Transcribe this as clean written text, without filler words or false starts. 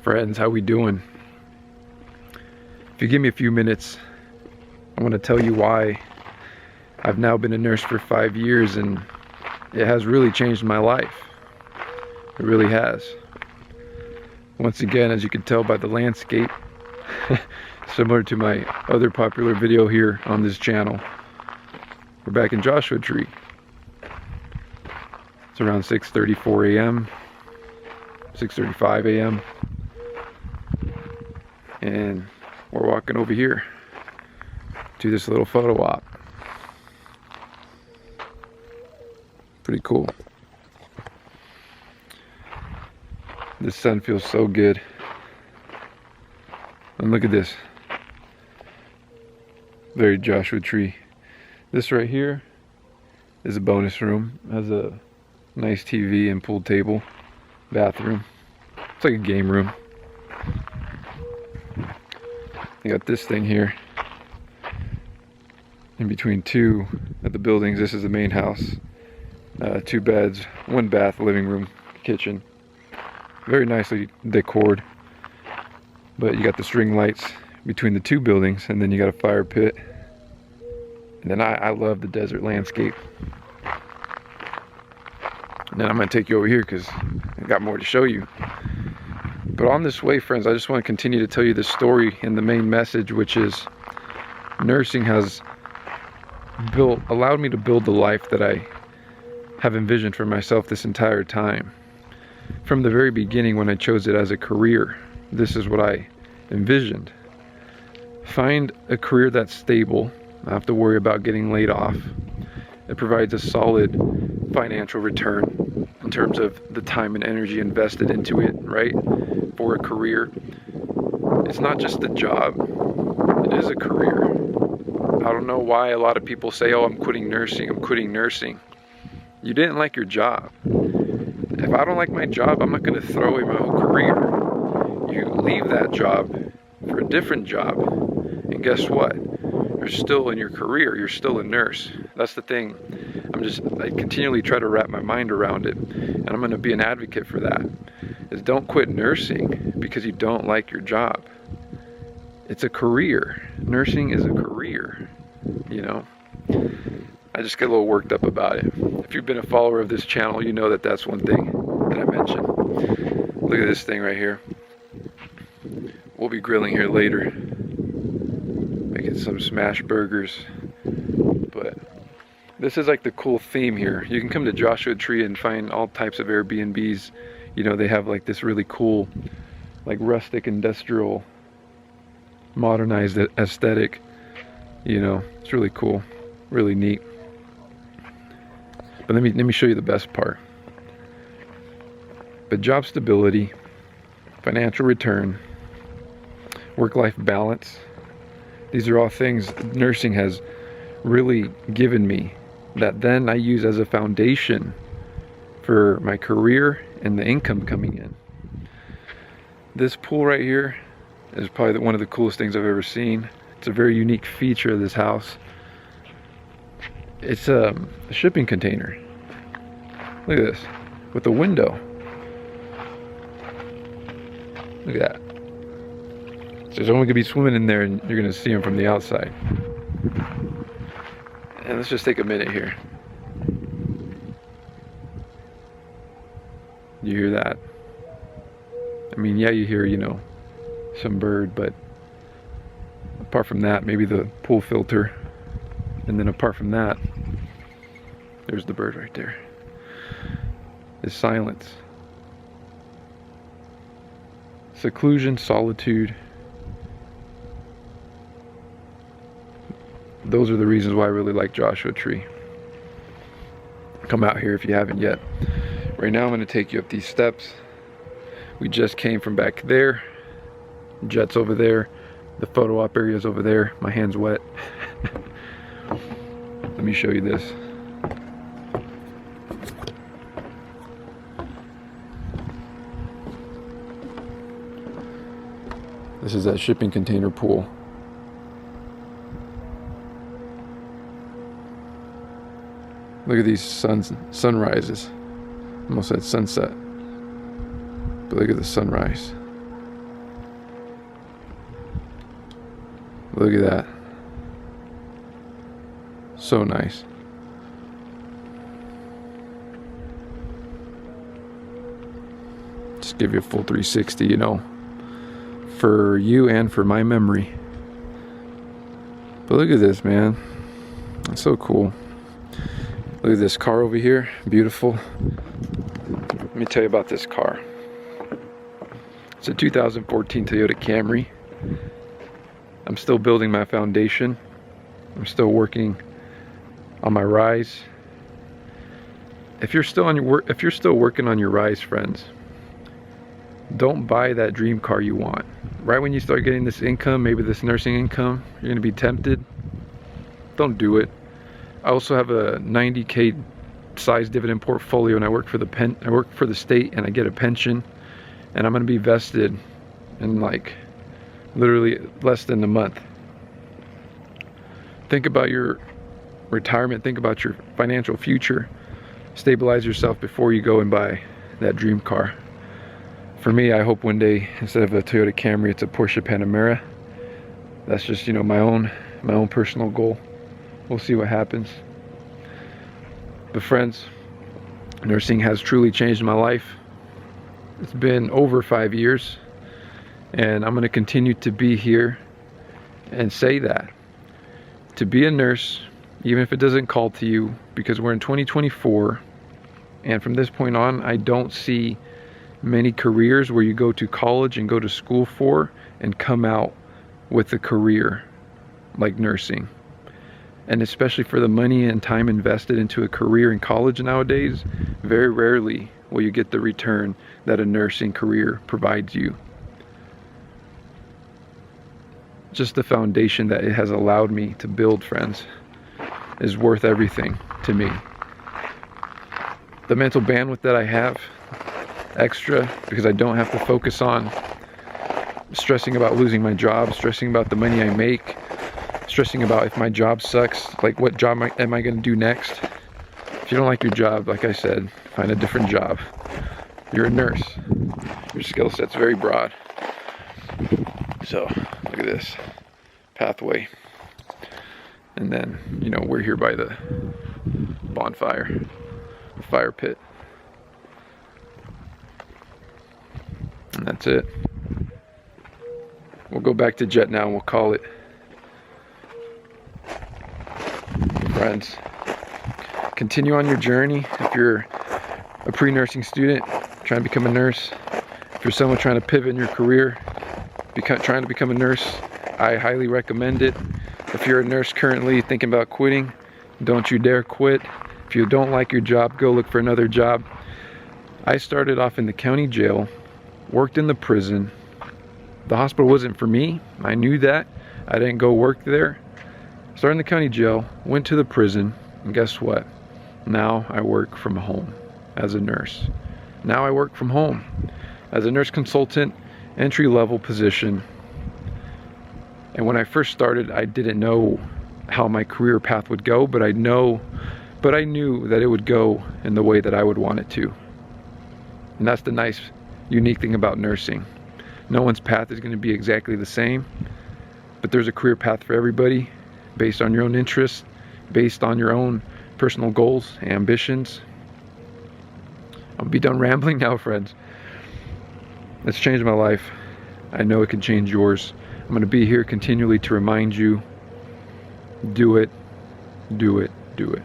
Friends, how we doing? If you give me a few minutes, I want to tell you why I've now been a nurse for 5 years, and it has really changed my life. It really has. Once again, as you can tell by the landscape, similar to my other popular video here on this channel, we're back in Joshua Tree. It's around 6:34 a.m., 6:35 a.m. and we're walking over here to this little photo op. Pretty cool. The sun feels so good. And look at this. Very Joshua Tree. This right here is a bonus room. It has a nice TV and pool table, bathroom. It's like a game room. You got this thing here in between two of the buildings. This is the main house. 2 beds, 1 bath, living room, kitchen. Very nicely decored. But you got the string lights between the 2 buildings, and then you got a fire pit. And then I love the desert landscape. And then I'm going to take you over here because I've got more to show you. But on this way, friends, I just want to continue to tell you the story and the main message, which is nursing has allowed me to build the life that I have envisioned for myself this entire time. From the very beginning, when I chose it as a career, this is what I envisioned. Find a career that's stable, not have to worry about getting laid off. It provides a solid financial return in terms of the time and energy invested into it, right? For a career. It's not just a job, it is a career. I don't know why a lot of people say, oh, I'm quitting nursing. You didn't like your job. If I don't like my job, I'm not going to throw away my whole career. You leave that job for a different job, and guess what? You're still in your career. You're still a nurse. That's the thing. I continually try to wrap my mind around it, and I'm going to be an advocate for that. Is don't quit nursing because you don't like your job. It's a career. Nursing is a career, you know. I just get a little worked up about it. If you've been a follower of this channel, you know that that's one thing that I mentioned. Look at this thing right here. We'll be grilling here later, making some smash burgers. But this is like the cool theme here. You can come to Joshua Tree and find all types of Airbnbs. You know, they have like this really cool, like rustic, industrial, modernized aesthetic. You know, it's really cool, really neat. But let me show you the best part. But job stability, financial return, work-life balance, these are all things nursing has really given me that then I use as a foundation for my career and the income coming in. This pool right here is probably one of the coolest things I've ever seen. It's a very unique feature of this house. It's a shipping container. Look at this, with a window. Look at that. So someone could be swimming in there and you're gonna see them from the outside. And let's just take a minute here. You hear that? I mean, yeah, you hear, you know, some bird, but apart from that, maybe the pool filter. And then apart from that, there's the bird right there. Is silence. Seclusion, solitude. Those are the reasons why I really like Joshua Tree. Come out here if you haven't yet. Right now I'm going to take you up these steps. We just came from back there. Jet's over there. The photo op area is over there. My hand's wet. Let me show you this. This is that shipping container pool. Look at these sunrises. Almost at sunset. But look at the sunrise. Look at that. So nice. Just give you a full 360, you know, for you and for my memory. But look at this, man. It's so cool. Look at this car over here. Beautiful. Let me tell you about this car. It's a 2014 Toyota Camry. I'm still building my foundation. I'm still working on my rise. If you're still working on your rise, friends, don't buy that dream car you want. Right when you start getting this income, maybe this nursing income, you're gonna be tempted. Don't do it. I also have a 90K size dividend portfolio, and I work for the state, and I get a pension, and I'm gonna be vested in like literally less than a month. Think about your retirement. Think about your financial future. Stabilize yourself before you go and buy that dream car. For me, I hope one day, instead of a Toyota Camry, it's a Porsche Panamera. That's just, you know, my own personal goal. We'll see what happens. But friends, nursing has truly changed my life. It's been over 5 years, and I'm going to continue to be here and say that. To be a nurse, even if it doesn't call to you, because we're in 2024, and from this point on, I don't see many careers where you go to college and go to school for and come out with a career like nursing. And especially for the money and time invested into a career in college nowadays, very rarely will you get the return that a nursing career provides you. Just the foundation that it has allowed me to build, friends, is worth everything to me. The mental bandwidth that I have extra, because I don't have to focus on stressing about losing my job, stressing about the money I make, stressing about if my job sucks, like what job am I going to do next. If you don't like your job, like I said, find a different job. You're a nurse. Your skill set's very broad. So look at this pathway, and then, you know, we're here by the bonfire, the fire pit, and that's it. We'll go back to jet now and we'll call it. Friends, continue on your journey. If you're a pre-nursing student trying to become a nurse, if you're someone trying to pivot in your career, trying to become a nurse, I highly recommend it. If you're a nurse currently thinking about quitting, don't you dare quit. If you don't like your job, go look for another job. I started off in the county jail, worked in the prison. The hospital wasn't for me. I knew that. I didn't go work there. Started in the county jail, went to the prison, and guess what? Now I work from home as a nurse. Now I work from home as a nurse consultant, entry-level position. And when I first started, I didn't know how my career path would go, but I knew that it would go in the way that I would want it to. And that's the nice, unique thing about nursing. No one's path is going to be exactly the same, but there's a career path for everybody based on your own interests, based on your own personal goals, ambitions. I'll be done rambling now, friends. It's changed my life. I know it can change yours. I'm going to be here continually to remind you, do it, do it, do it.